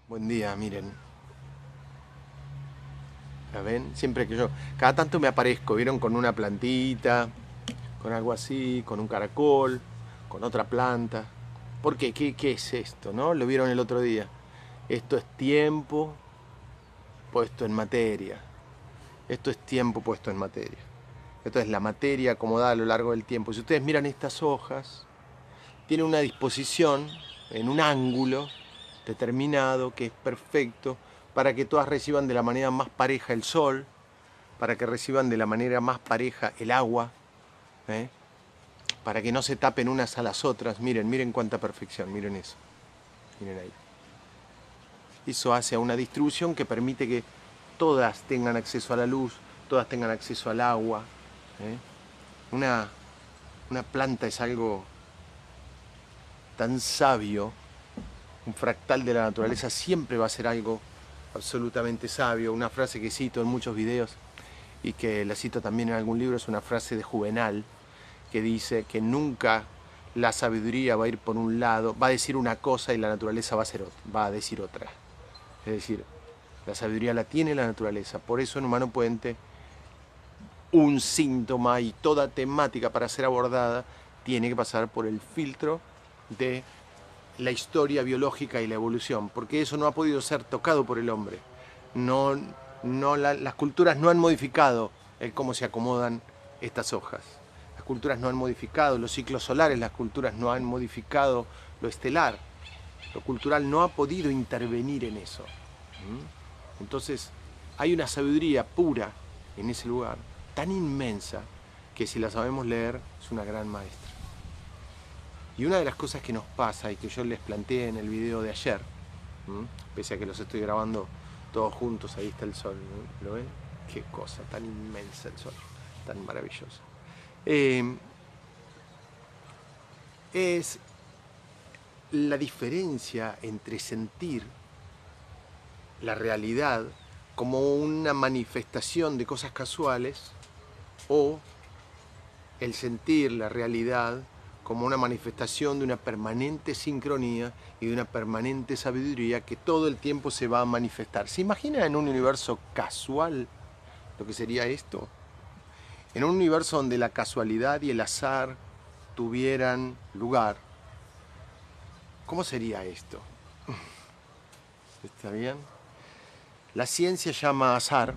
Buen día, miren. ¿La ven? Siempre que yo, cada tanto me aparezco, ¿vieron? Con una plantita, con algo así, con un caracol, con otra planta. ¿Por qué? ¿Qué es esto, no? Lo vieron el otro día. Esto es tiempo puesto en materia. Esto es tiempo puesto en materia. Esto es la materia acomodada a lo largo del tiempo. Si ustedes miran estas hojas, tiene una disposición en un ángulo determinado que es perfecto para que todas reciban de la manera más pareja el sol, para que reciban de la manera más pareja el agua, ¿eh? Para que no se tapen unas a las otras. Miren, miren cuánta perfección, miren eso, miren ahí. Eso hace una distribución que permite que todas tengan acceso a la luz, todas tengan acceso al agua. ¿eh? Una, una planta es algo tan sabio. Un fractal de la naturaleza siempre va a ser algo absolutamente sabio. Una frase que cito en muchos videos y que la cito también en algún libro es una frase de Juvenal que dice que nunca la sabiduría va a ir por un lado, va a decir una cosa y la naturaleza va a decir otra. Es decir, la sabiduría la tiene la naturaleza. Por eso en Humano Puente un síntoma y toda temática para ser abordada tiene que pasar por el filtro de la historia biológica y la evolución, porque eso no ha podido ser tocado por el hombre. No, las culturas no han modificado el cómo se acomodan estas hojas. Las culturas no han modificado los ciclos solares, las culturas no han modificado lo estelar. Lo cultural no ha podido intervenir en eso. Entonces, hay una sabiduría pura en ese lugar, tan inmensa, que si la sabemos leer, es una gran maestra. Y una de las cosas que nos pasa y que yo les planteé en el video de ayer, pese a que los estoy grabando todos juntos, ahí está el sol, ¿no? ¿Lo ven? Qué cosa tan inmensa el sol, tan maravillosa. Es la diferencia entre sentir la realidad como una manifestación de cosas casuales o el sentir la realidad como una manifestación de una permanente sincronía y de una permanente sabiduría que todo el tiempo se va a manifestar. ¿Se imagina en un universo casual lo que sería esto? En un universo donde la casualidad y el azar tuvieran lugar, ¿cómo sería esto? ¿Está bien? La ciencia llama azar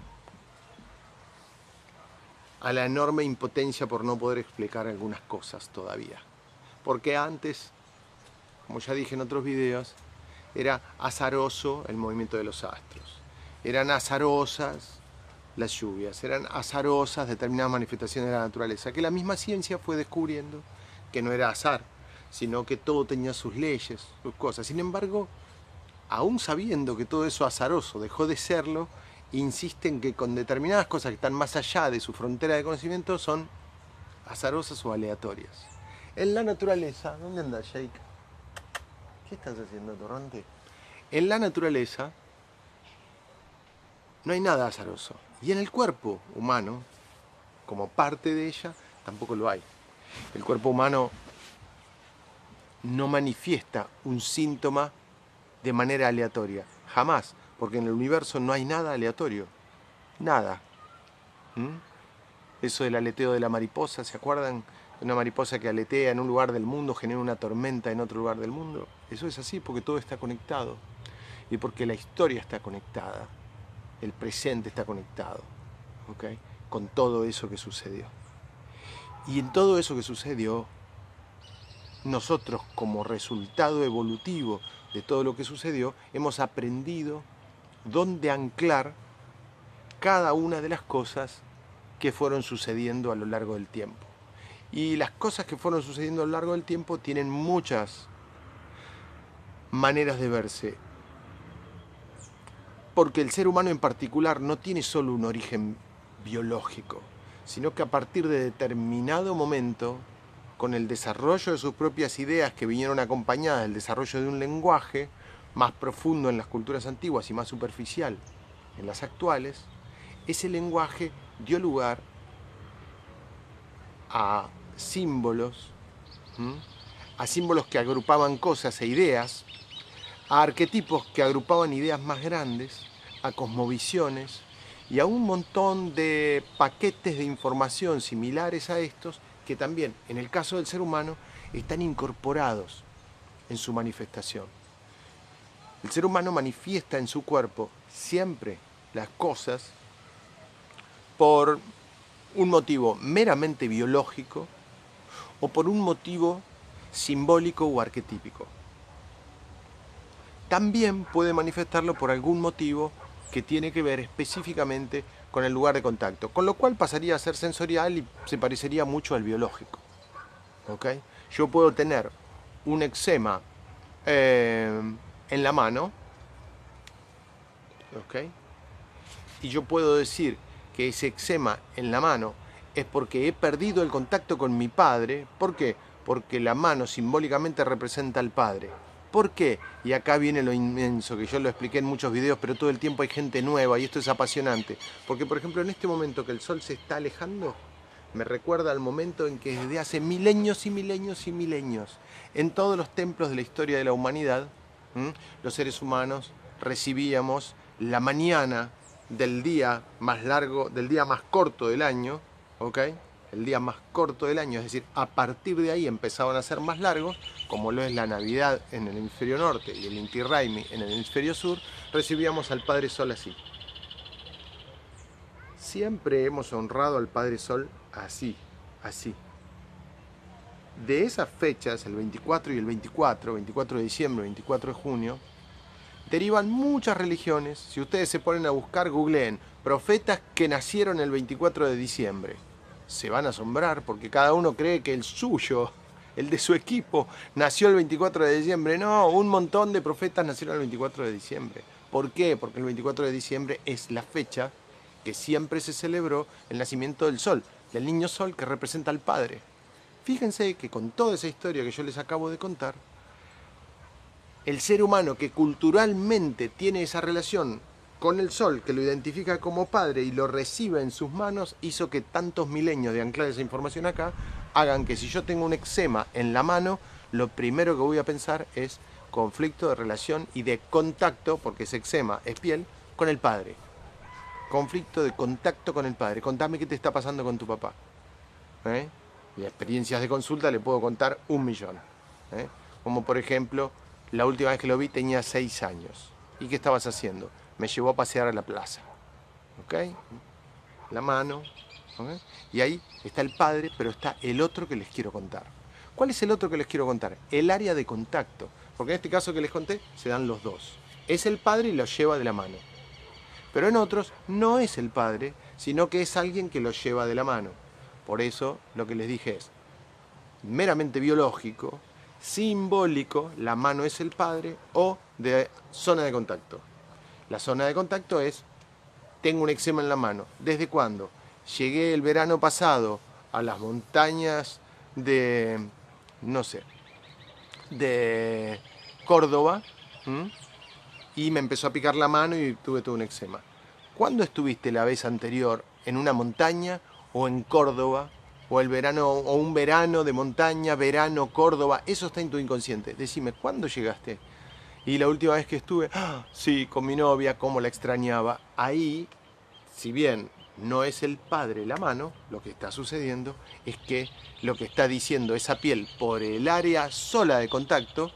a la enorme impotencia por no poder explicar algunas cosas todavía. Porque antes, como ya dije en otros videos, era azaroso el movimiento de los astros. Eran azarosas las lluvias, eran azarosas determinadas manifestaciones de la naturaleza, que la misma ciencia fue descubriendo que no era azar, sino que todo tenía sus leyes, sus cosas. Sin embargo, aún sabiendo que todo eso azaroso dejó de serlo, insisten que con determinadas cosas que están más allá de su frontera de conocimiento son azarosas o aleatorias. En la naturaleza, ¿dónde anda Jake? ¿Qué estás haciendo, Torrante? En la naturaleza no hay nada azaroso. Y en el cuerpo humano, como parte de ella, tampoco lo hay. El cuerpo humano no manifiesta un síntoma de manera aleatoria. Jamás. Porque en el universo no hay nada aleatorio. Nada. Eso del aleteo de la mariposa, ¿se acuerdan? De una mariposa que aletea en un lugar del mundo, genera una tormenta en otro lugar del mundo. Eso es así porque todo está conectado. Y porque la historia está conectada. El presente está conectado. ¿Okay? Con todo eso que sucedió. Y en todo eso que sucedió, nosotros como resultado evolutivo de todo lo que sucedió, hemos aprendido dónde anclar cada una de las cosas que fueron sucediendo a lo largo del tiempo. Y las cosas que fueron sucediendo a lo largo del tiempo tienen muchas maneras de verse. Porque el ser humano en particular no tiene solo un origen biológico, sino que a partir de determinado momento, con el desarrollo de sus propias ideas que vinieron acompañadas del desarrollo de un lenguaje más profundo en las culturas antiguas y más superficial en las actuales, ese lenguaje dio lugar a símbolos, a símbolos que agrupaban cosas e ideas, a arquetipos que agrupaban ideas más grandes, a cosmovisiones y a un montón de paquetes de información similares a estos que también, en el caso del ser humano, están incorporados en su manifestación. El ser humano manifiesta en su cuerpo siempre las cosas por un motivo meramente biológico o por un motivo simbólico o arquetípico. También puede manifestarlo por algún motivo que tiene que ver específicamente con el lugar de contacto, con lo cual pasaría a ser sensorial y se parecería mucho al biológico. ¿Okay? Yo puedo tener un eczema en la mano, ¿okay? Y yo puedo decir que ese eczema en la mano es porque he perdido el contacto con mi padre. ¿Por qué? Porque la mano simbólicamente representa al padre. ¿Por qué? Y acá viene lo inmenso, que yo lo expliqué en muchos videos, pero todo el tiempo hay gente nueva y esto es apasionante. Porque, por ejemplo, en este momento que el sol se está alejando, me recuerda al momento en que desde hace milenios y milenios y milenios, en todos los templos de la historia de la humanidad, los seres humanos recibíamos la mañana del día más largo, del día más corto del año, ¿ok? El día más corto del año, es decir, a partir de ahí empezaban a ser más largos, como lo es la Navidad en el hemisferio norte y el Inti Raymi en el hemisferio sur, recibíamos al Padre Sol así. Siempre hemos honrado al Padre Sol así, así. De esas fechas, el 24 y el 24 de diciembre, 24 de junio, derivan muchas religiones. Si ustedes se ponen a buscar, googleen profetas que nacieron el 24 de diciembre. Se van a asombrar porque cada uno cree que el suyo, el de su equipo, nació el 24 de diciembre. No, un montón de profetas nacieron el 24 de diciembre. ¿Por qué? Porque el 24 de diciembre es la fecha que siempre se celebró el nacimiento del sol, del niño sol que representa al Padre. Fíjense que con toda esa historia que yo les acabo de contar, el ser humano que culturalmente tiene esa relación con el sol, que lo identifica como padre y lo recibe en sus manos, hizo que tantos milenios de anclar esa información acá hagan que si yo tengo un eczema en la mano, lo primero que voy a pensar es conflicto de relación y de contacto, porque ese eczema es piel, con el padre. Conflicto de contacto con el padre. Contame qué te está pasando con tu papá. Y experiencias de consulta le puedo contar 1.000.000. Como por ejemplo, la última vez que lo vi tenía 6 años. ¿Y qué estabas haciendo? Me llevó a pasear a la plaza. ¿Ok? La mano. ¿Okay? Y ahí está el padre, pero está el otro que les quiero contar. ¿Cuál es el otro que les quiero contar? El área de contacto. Porque en este caso que les conté, se dan los dos. Es el padre y lo lleva de la mano. Pero en otros no es el padre, sino que es alguien que lo lleva de la mano. Por eso lo que les dije es meramente biológico, simbólico, la mano es el padre, o de zona de contacto. La zona de contacto es, tengo un eczema en la mano. ¿Desde cuándo? Llegué el verano pasado a las montañas de, no sé, de Córdoba, y me empezó a picar la mano y tuve todo un eczema. ¿Cuándo estuviste la vez anterior en una montaña o en Córdoba? O el verano, o un verano de montaña, verano, Córdoba, eso está en tu inconsciente. Decime, ¿cuándo llegaste? Y la última vez que estuve, sí, con mi novia, cómo la extrañaba. Ahí, si bien no es el padre la mano, lo que está sucediendo es que lo que está diciendo esa piel por el área sola de contacto,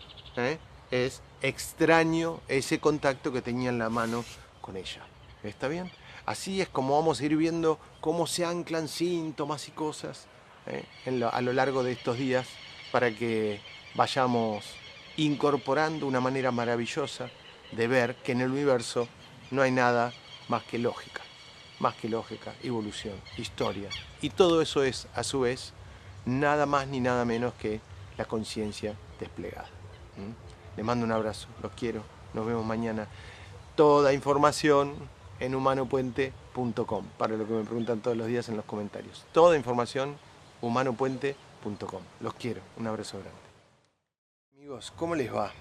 es extraño ese contacto que tenía en la mano con ella. ¿Está bien? Así es como vamos a ir viendo cómo se anclan síntomas y cosas a lo largo de estos días para que vayamos incorporando una manera maravillosa de ver que en el universo no hay nada más que lógica, evolución, historia. Y todo eso es, a su vez, nada más ni nada menos que la conciencia desplegada. Les mando un abrazo, los quiero, nos vemos mañana. Toda información en humanopuente.com, para lo que me preguntan todos los días en los comentarios. Toda información, humanopuente.com. Los quiero, un abrazo grande. Amigos, ¿cómo les va?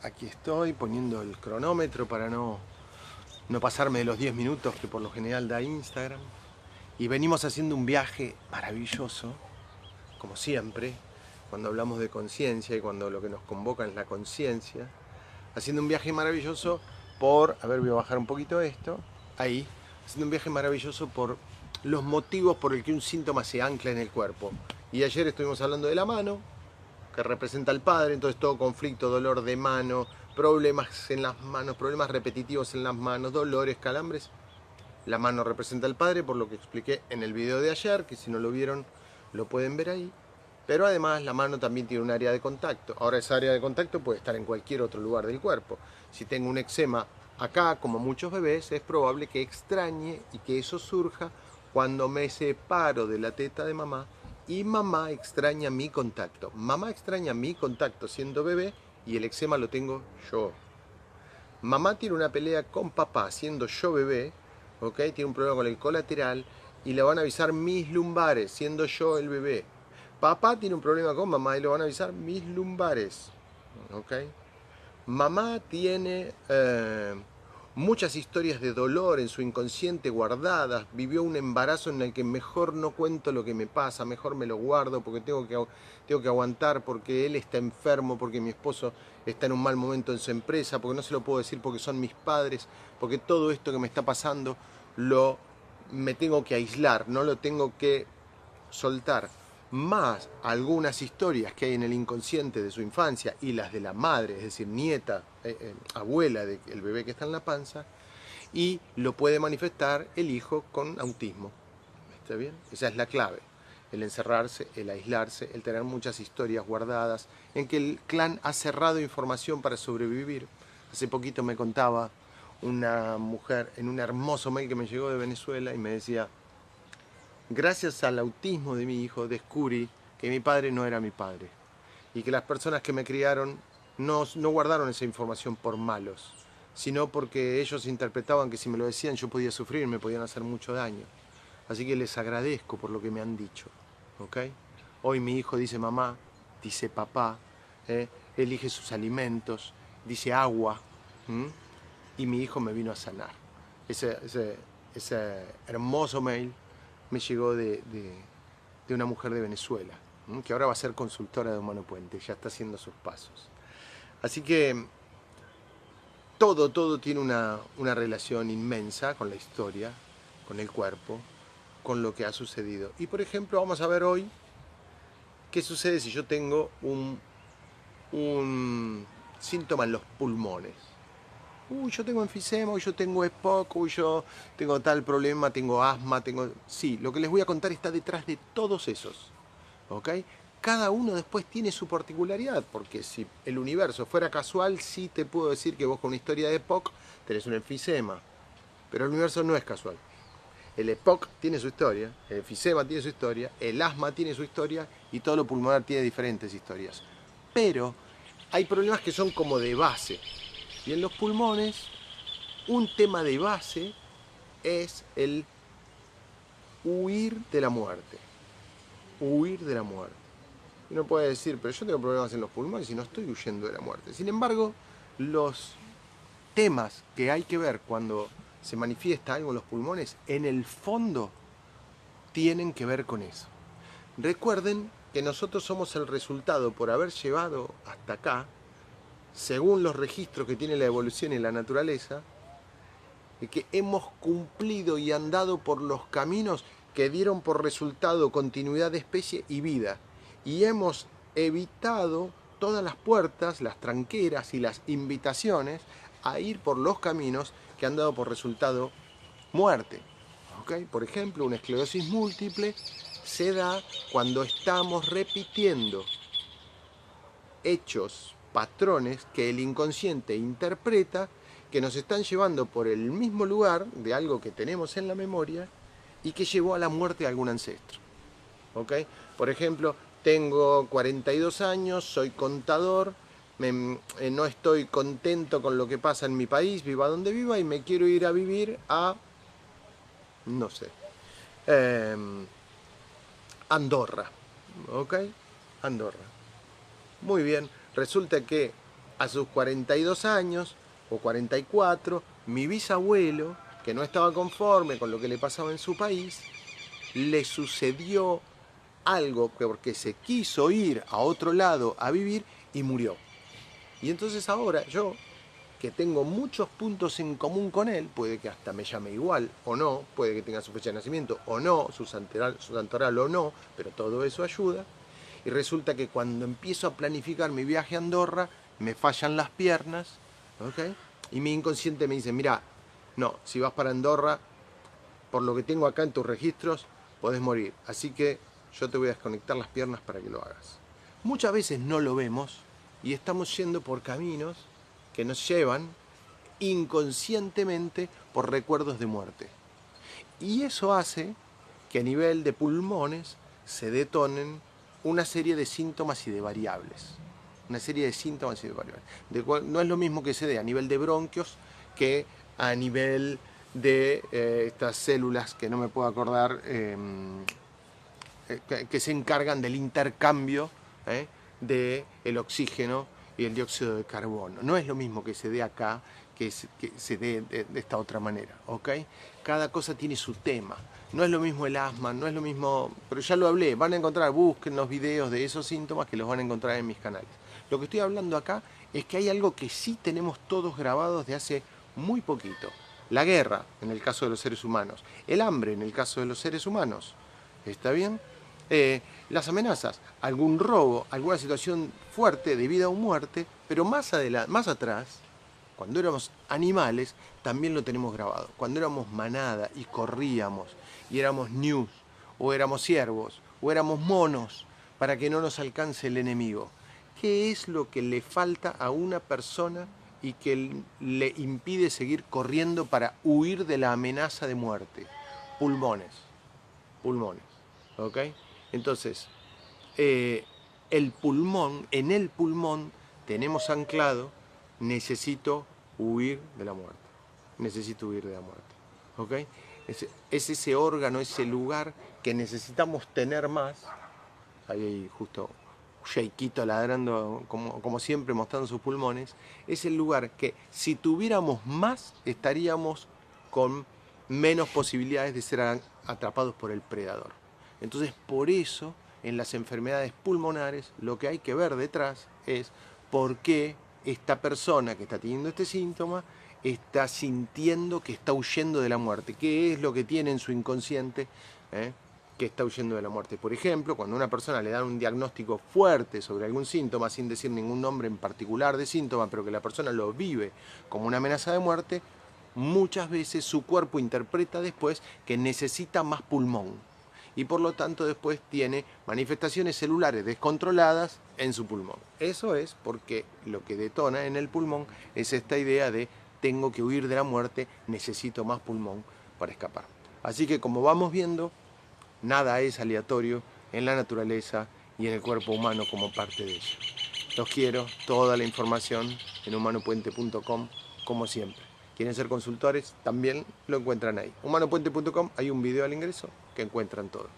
Aquí estoy poniendo el cronómetro para no pasarme de los 10 minutos que por lo general da Instagram. Y venimos haciendo un viaje maravilloso, como siempre, cuando hablamos de conciencia y cuando lo que nos convoca es la conciencia, haciendo un viaje maravilloso por, a ver, voy a bajar un poquito esto, ahí, haciendo un viaje maravilloso por los motivos por el que un síntoma se ancla en el cuerpo. Y ayer estuvimos hablando de la mano, que representa al padre, entonces todo conflicto, dolor de mano, problemas en las manos, problemas repetitivos en las manos, dolores, calambres. La mano representa al padre, por lo que expliqué en el video de ayer, que si no lo vieron lo pueden ver ahí. Pero además la mano también tiene un área de contacto. Ahora esa área de contacto puede estar en cualquier otro lugar del cuerpo. Si tengo un eczema acá, como muchos bebés, es probable que extrañe y que eso surja cuando me separo de la teta de mamá y mamá extraña mi contacto. Mamá extraña mi contacto siendo bebé y el eczema lo tengo yo. Mamá tiene una pelea con papá siendo yo bebé, ¿ok? Tiene un problema con el colateral y le van a avisar mis lumbares siendo yo el bebé. Papá tiene un problema con mamá y le van a avisar mis lumbares, ¿ok? Mamá tiene muchas historias de dolor en su inconsciente guardadas, vivió un embarazo en el que mejor no cuento lo que me pasa, mejor me lo guardo porque tengo que aguantar, porque él está enfermo, porque mi esposo está en un mal momento en su empresa, porque no se lo puedo decir porque son mis padres, porque todo esto que me está pasando me tengo que aislar, no lo tengo que soltar. Más algunas historias que hay en el inconsciente de su infancia y las de la madre, es decir, nieta, abuela del bebé que está en la panza, y lo puede manifestar el hijo con autismo. ¿Está bien? Esa es la clave. El encerrarse, el aislarse, el tener muchas historias guardadas, en que el clan ha cerrado información para sobrevivir. Hace poquito me contaba una mujer en un hermoso mail que me llegó de Venezuela y me decía: gracias al autismo de mi hijo descubrí que mi padre no era mi padre y que las personas que me criaron no guardaron esa información por malos, sino porque ellos interpretaban que si me lo decían yo podía sufrir, me podían hacer mucho daño. Así que les agradezco por lo que me han dicho, ¿ok? Hoy mi hijo dice mamá, dice papá, elige sus alimentos, dice agua, y mi hijo me vino a sanar. Ese hermoso mail me llegó de una mujer de Venezuela, que ahora va a ser consultora de Humano Puente, ya está haciendo sus pasos. Así que todo tiene una relación inmensa con la historia, con el cuerpo, con lo que ha sucedido. Y por ejemplo, vamos a ver hoy qué sucede si yo tengo un síntoma en los pulmones. Yo tengo enfisema, yo tengo EPOC, yo tengo tal problema, tengo asma, Sí, lo que les voy a contar está detrás de todos esos, ¿ok? Cada uno después tiene su particularidad, porque si el universo fuera casual, sí te puedo decir que vos con una historia de EPOC tenés un enfisema, pero el universo no es casual. El EPOC tiene su historia, el enfisema tiene su historia, el asma tiene su historia y todo lo pulmonar tiene diferentes historias. Pero hay problemas que son como de base. Y en los pulmones, un tema de base es el huir de la muerte. Huir de la muerte. Uno puede decir, pero yo tengo problemas en los pulmones y no estoy huyendo de la muerte. Sin embargo, los temas que hay que ver cuando se manifiesta algo en los pulmones, en el fondo, tienen que ver con eso. Recuerden que nosotros somos el resultado por haber llevado hasta acá, según los registros que tiene la evolución y la naturaleza, de que hemos cumplido y andado por los caminos que dieron por resultado continuidad de especie y vida. Y hemos evitado todas las puertas, las tranqueras y las invitaciones a ir por los caminos que han dado por resultado muerte. ¿Okay? Por ejemplo, una esclerosis múltiple se da cuando estamos repitiendo hechos, patrones que el inconsciente interpreta que nos están llevando por el mismo lugar de algo que tenemos en la memoria y que llevó a la muerte de algún ancestro. ¿Ok? Por ejemplo, tengo 42 años, soy contador, no estoy contento con lo que pasa en mi país, viva donde viva, y me quiero ir a vivir a, no sé, Andorra. ¿Ok? Andorra. Muy bien, resulta que a sus 42 años o 44, mi bisabuelo, que no estaba conforme con lo que le pasaba en su país, le sucedió algo porque se quiso ir a otro lado a vivir y murió. Y entonces ahora yo que tengo muchos puntos en común con él, puede que hasta me llame igual o no, puede que tenga su fecha de nacimiento o no, su santoral o no, pero todo eso ayuda. Y resulta que cuando empiezo a planificar mi viaje a Andorra, me fallan las piernas, ¿ok? Y mi inconsciente me dice, mira, no, si vas para Andorra, por lo que tengo acá en tus registros, podés morir. Así que yo te voy a desconectar las piernas para que lo hagas. Muchas veces no lo vemos y estamos yendo por caminos que nos llevan inconscientemente por recuerdos de muerte. Y eso hace que a nivel de pulmones se detonen una serie de síntomas y de variables. Una serie de síntomas y de variables. No es lo mismo que se dé a nivel de bronquios que a nivel de estas células que no me puedo acordar, que se encargan del intercambio del oxígeno y el dióxido de carbono. No es lo mismo que se dé acá que se dé de esta otra manera, ¿ok? Cada cosa tiene su tema. No es lo mismo el asma, no es lo mismo, pero ya lo hablé, van a encontrar, busquen los videos de esos síntomas que los van a encontrar en mis canales. Lo que estoy hablando acá es que hay algo que sí tenemos todos grabados de hace muy poquito. La guerra, en el caso de los seres humanos. El hambre, en el caso de los seres humanos. ¿Está bien? Las amenazas, algún robo, alguna situación fuerte de vida o muerte, pero más atrás, cuando éramos animales, también lo tenemos grabado. Cuando éramos manada y corríamos, y éramos ñus, o éramos ciervos, o éramos monos, para que no nos alcance el enemigo. ¿Qué es lo que le falta a una persona y que le impide seguir corriendo para huir de la amenaza de muerte? Pulmones. Pulmones. ¿Ok? Entonces, el pulmón, en el pulmón tenemos anclado, necesito huir de la muerte. Necesito huir de la muerte. ¿Ok? Es ese órgano, ese lugar que necesitamos tener más. Ahí justo Sheikito ladrando como siempre, mostrando sus pulmones. Es el lugar que si tuviéramos más, estaríamos con menos posibilidades de ser atrapados por el predador. Entonces, por eso, en las enfermedades pulmonares, lo que hay que ver detrás es por qué esta persona que está teniendo este síntoma está sintiendo que está huyendo de la muerte. ¿Qué es lo que tiene en su inconsciente que está huyendo de la muerte? Por ejemplo, cuando a una persona le dan un diagnóstico fuerte sobre algún síntoma, sin decir ningún nombre en particular de síntoma, pero que la persona lo vive como una amenaza de muerte, muchas veces su cuerpo interpreta después que necesita más pulmón y por lo tanto después tiene manifestaciones celulares descontroladas en su pulmón. Eso es porque lo que detona en el pulmón es esta idea de tengo que huir de la muerte, necesito más pulmón para escapar. Así que como vamos viendo, nada es aleatorio en la naturaleza y en el cuerpo humano como parte de ello. Los quiero, toda la información en humanopuente.com como siempre. ¿Quieren ser consultores? También lo encuentran ahí. humanopuente.com, hay un video al ingreso que encuentran todo.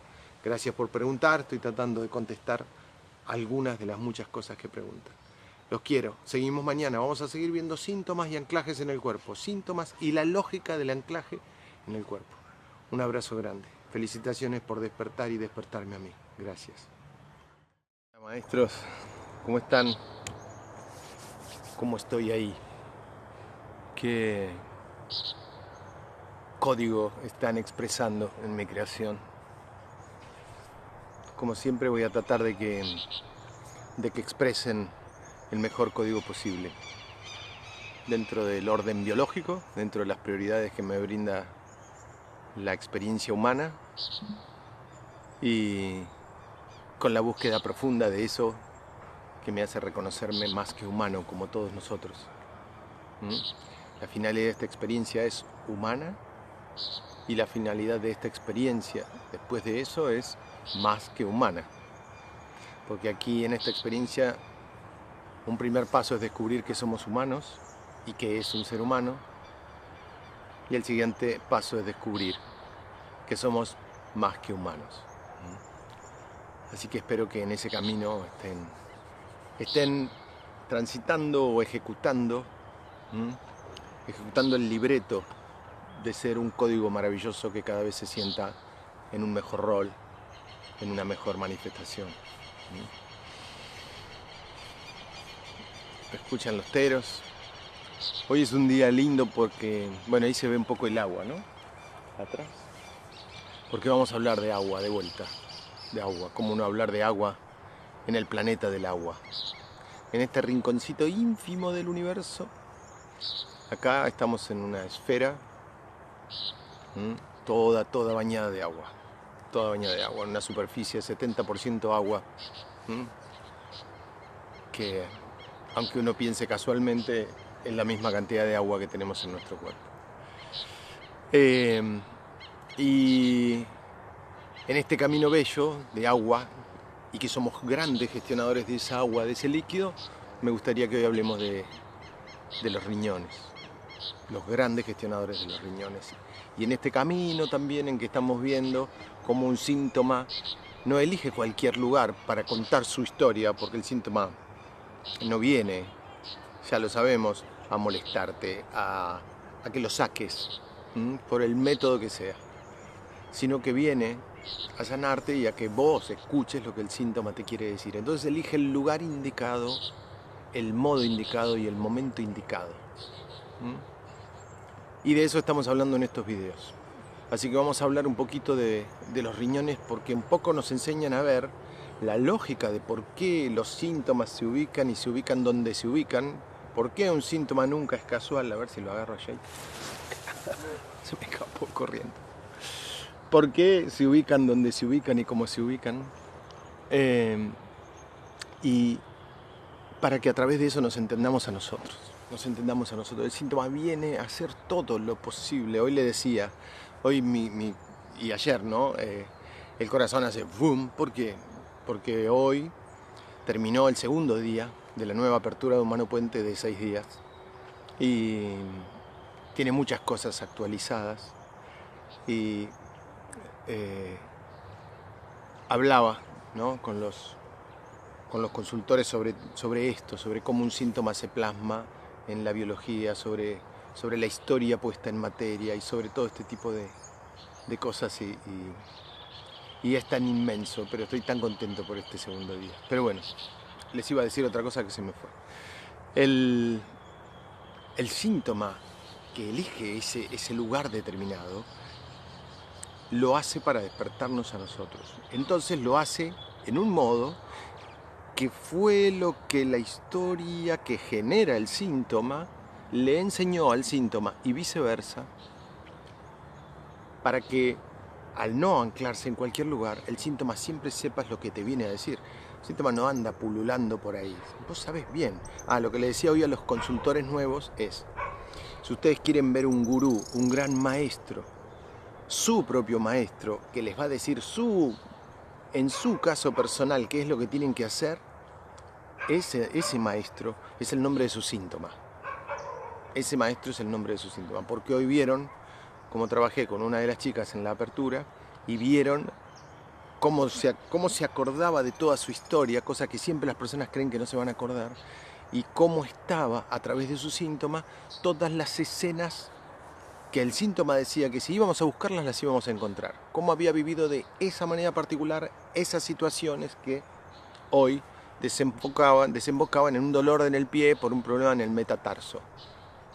Gracias por preguntar, estoy tratando de contestar algunas de las muchas cosas que preguntan. Los quiero, seguimos mañana, vamos a seguir viendo síntomas y anclajes en el cuerpo, síntomas y la lógica del anclaje en el cuerpo. Un abrazo grande, felicitaciones por despertar y despertarme a mí, gracias. Hola maestros, ¿cómo están? ¿Cómo estoy ahí? ¿Qué código están expresando en mi creación? Como siempre voy a tratar de que expresen el mejor código posible dentro del orden biológico, dentro de las prioridades que me brinda la experiencia humana y con la búsqueda profunda de eso que me hace reconocerme más que humano como todos nosotros. La finalidad de esta experiencia es humana y la finalidad de esta experiencia después de eso es más que humana. Porque aquí en esta experiencia un primer paso es descubrir que somos humanos y que es un ser humano. Y el siguiente paso es descubrir que somos más que humanos. Así que espero que en ese camino estén transitando o ejecutando el libreto de ser un código maravilloso que cada vez se sienta en un mejor rol, en una mejor manifestación. Escuchan los teros, Hoy es un día lindo porque, bueno, ahí se ve un poco el agua, ¿no? Atrás. Porque vamos a hablar de agua, de vuelta. De agua. ¿Cómo no hablar de agua en el planeta del agua? En este rinconcito ínfimo del universo. Acá estamos en una esfera, toda bañada de agua. Toda bañada de agua. En una superficie de 70% agua. Que, aunque uno piense casualmente, es la misma cantidad de agua que tenemos en nuestro cuerpo. Y en este camino bello de agua, y que somos grandes gestionadores de esa agua, de ese líquido, me gustaría que hoy hablemos de los riñones, los grandes gestionadores de los riñones. Y en este camino también en que estamos viendo cómo un síntoma no elige cualquier lugar para contar su historia, porque el síntoma no viene, ya lo sabemos, a molestarte, a que lo saques, por el método que sea, sino que viene a sanarte y a que vos escuches lo que el síntoma te quiere decir. Entonces elige el lugar indicado, el modo indicado y el momento indicado. Y de eso estamos hablando en estos videos. Así que vamos a hablar un poquito de los riñones, porque un poco nos enseñan a ver la lógica de por qué los síntomas se ubican y se ubican donde se ubican. ¿Por qué un síntoma nunca es casual? A ver si lo agarro allá. Se me escapó corriendo. ¿Por qué se ubican donde se ubican y cómo se ubican? Y para que a través de eso nos entendamos a nosotros. El síntoma viene a hacer todo lo posible. Hoy le decía, y ayer, ¿no? El corazón hace boom. ¿Por qué? Porque hoy terminó el segundo día de la nueva apertura de Humano Puente de 6 días. Y tiene muchas cosas actualizadas. Y hablaba, ¿no? con los consultores sobre esto, sobre cómo un síntoma se plasma en la biología, sobre la historia puesta en materia y sobre todo este tipo de cosas y es tan inmenso, pero estoy tan contento por este segundo día. Pero bueno, les iba a decir otra cosa que se me fue. El síntoma que elige ese lugar determinado lo hace para despertarnos a nosotros. Entonces lo hace en un modo que fue lo que la historia que genera el síntoma le enseñó al síntoma y viceversa, para que al no anclarse en cualquier lugar, el síntoma siempre sepas lo que te viene a decir. El síntoma no anda pululando por ahí. Vos sabés bien. Lo que le decía hoy a los consultores nuevos es, si ustedes quieren ver un gurú, un gran maestro, su propio maestro, que les va a decir en su caso personal qué es lo que tienen que hacer, ese maestro es el nombre de su síntoma. Ese maestro es el nombre de su síntoma. Porque hoy vieron cómo trabajé con una de las chicas en la apertura y vieron cómo se acordaba de toda su historia, cosa que siempre las personas creen que no se van a acordar, y cómo estaba a través de su síntoma todas las escenas que el síntoma decía que si íbamos a buscarlas las íbamos a encontrar. Cómo había vivido de esa manera particular esas situaciones que hoy desembocaban en un dolor en el pie por un problema en el metatarso.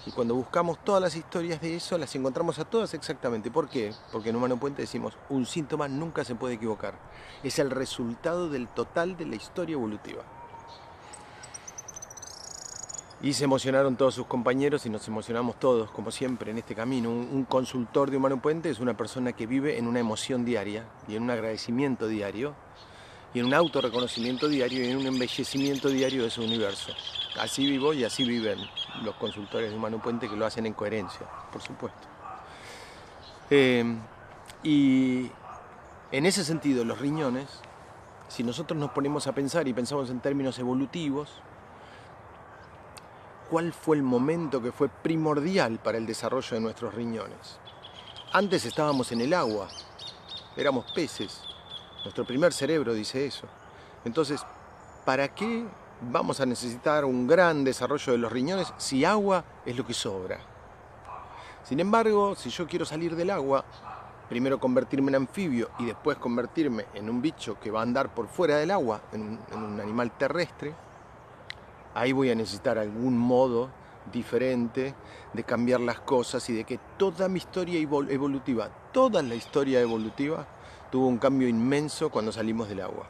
Y cuando buscamos todas las historias de eso, las encontramos a todas exactamente. ¿Por qué? Porque en Humano Puente decimos, un síntoma nunca se puede equivocar. Es el resultado del total de la historia evolutiva. Y se emocionaron todos sus compañeros y nos emocionamos todos, como siempre, en este camino. Un consultor de Humano Puente es una persona que vive en una emoción diaria y en un agradecimiento diario y en un autorreconocimiento diario y en un embellecimiento diario de su universo. Así vivo y así viven los consultores de Humano Puente, que lo hacen en coherencia, por supuesto. Y en ese sentido, los riñones, si nosotros nos ponemos a pensar y pensamos en términos evolutivos, ¿cuál fue el momento que fue primordial para el desarrollo de nuestros riñones? Antes estábamos en el agua, éramos peces. Nuestro primer cerebro dice eso. Entonces, ¿para qué vamos a necesitar un gran desarrollo de los riñones si agua es lo que sobra? Sin embargo, si yo quiero salir del agua, primero convertirme en anfibio y después convertirme en un bicho que va a andar por fuera del agua, en un animal terrestre, ahí voy a necesitar algún modo diferente, de cambiar las cosas y de que toda mi historia evolutiva, toda la historia evolutiva, tuvo un cambio inmenso cuando salimos del agua.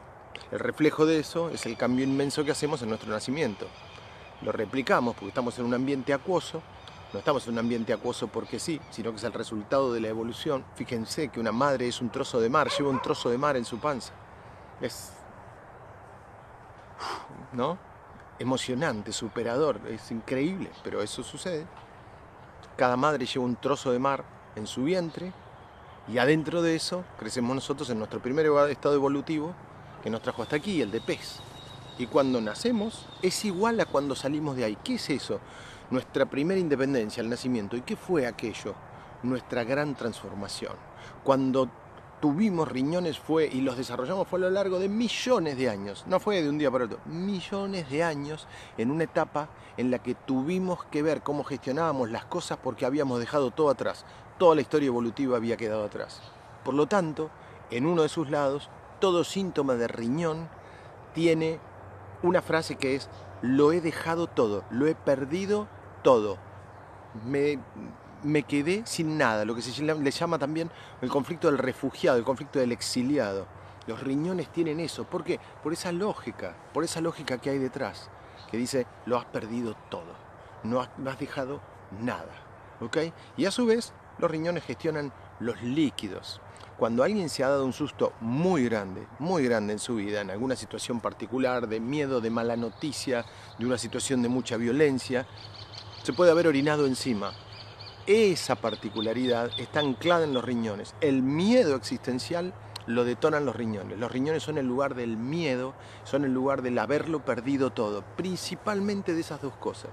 El reflejo de eso es el cambio inmenso que hacemos en nuestro nacimiento. Lo replicamos porque estamos en un ambiente acuoso. No estamos en un ambiente acuoso porque sí, sino que es el resultado de la evolución. Fíjense que una madre es un trozo de mar, lleva un trozo de mar en su panza. Es, ¿no?, emocionante, superador, es increíble, pero eso sucede. Cada madre lleva un trozo de mar en su vientre y adentro de eso crecemos nosotros en nuestro primer estado evolutivo que nos trajo hasta aquí, el de pez. Y cuando nacemos es igual a cuando salimos de ahí. ¿Qué es eso? Nuestra primera independencia, el nacimiento. ¿Y qué fue aquello? Nuestra gran transformación. Cuando tuvimos riñones y los desarrollamos fue a lo largo de millones de años. No fue de un día para otro. Millones de años en una etapa en la que tuvimos que ver cómo gestionábamos las cosas porque habíamos dejado todo atrás. Toda la historia evolutiva había quedado atrás. Por lo tanto, en uno de sus lados, todo síntoma de riñón tiene una frase que es: lo he dejado todo, lo he perdido todo. Me quedé sin nada, lo que se le llama también el conflicto del refugiado, el conflicto del exiliado. Los riñones tienen eso. ¿Por qué? Por esa lógica que hay detrás, que dice: lo has perdido todo, no has dejado nada. ¿Ok? Y a su vez, los riñones gestionan los líquidos. Cuando alguien se ha dado un susto muy grande en su vida, en alguna situación particular, de miedo, de mala noticia, de una situación de mucha violencia, se puede haber orinado encima. Esa particularidad está anclada en los riñones. El miedo existencial lo detonan los riñones. Los riñones son el lugar del miedo, son el lugar del haberlo perdido todo, principalmente de esas dos cosas.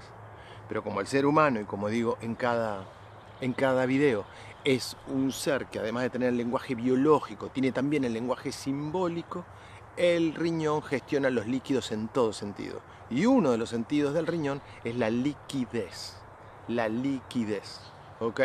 Pero como el ser humano, y como digo en cada video, es un ser que además de tener el lenguaje biológico, tiene también el lenguaje simbólico, el riñón gestiona los líquidos en todo sentido. Y uno de los sentidos del riñón es la liquidez. La liquidez. ¿Ok?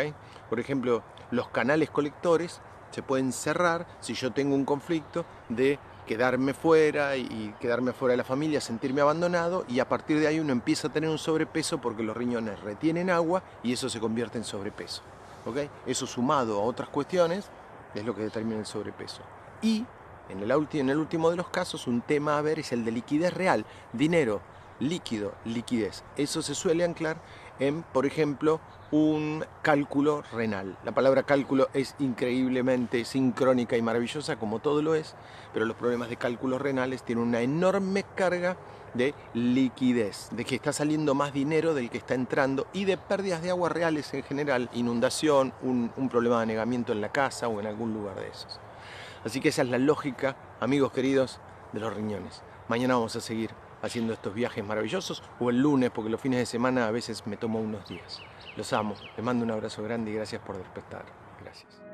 Por ejemplo, los canales colectores se pueden cerrar si yo tengo un conflicto de quedarme fuera y quedarme fuera de la familia, sentirme abandonado, y a partir de ahí uno empieza a tener un sobrepeso porque los riñones retienen agua y eso se convierte en sobrepeso. ¿Ok? Eso sumado a otras cuestiones es lo que determina el sobrepeso. Y en el último de los casos, un tema a ver es el de liquidez real, dinero, líquido, liquidez. Eso se suele anclar en, por ejemplo, un cálculo renal. La palabra cálculo es increíblemente sincrónica y maravillosa, como todo lo es, pero los problemas de cálculos renales tienen una enorme carga de liquidez, de que está saliendo más dinero del que está entrando, y de pérdidas de agua reales en general, inundación, un problema de anegamiento en la casa o en algún lugar de esos. Así que esa es la lógica, amigos queridos, de los riñones. Mañana vamos a seguir haciendo estos viajes maravillosos, o el lunes, porque los fines de semana a veces me tomo unos días. Los amo, les mando un abrazo grande y gracias por despertar. Gracias.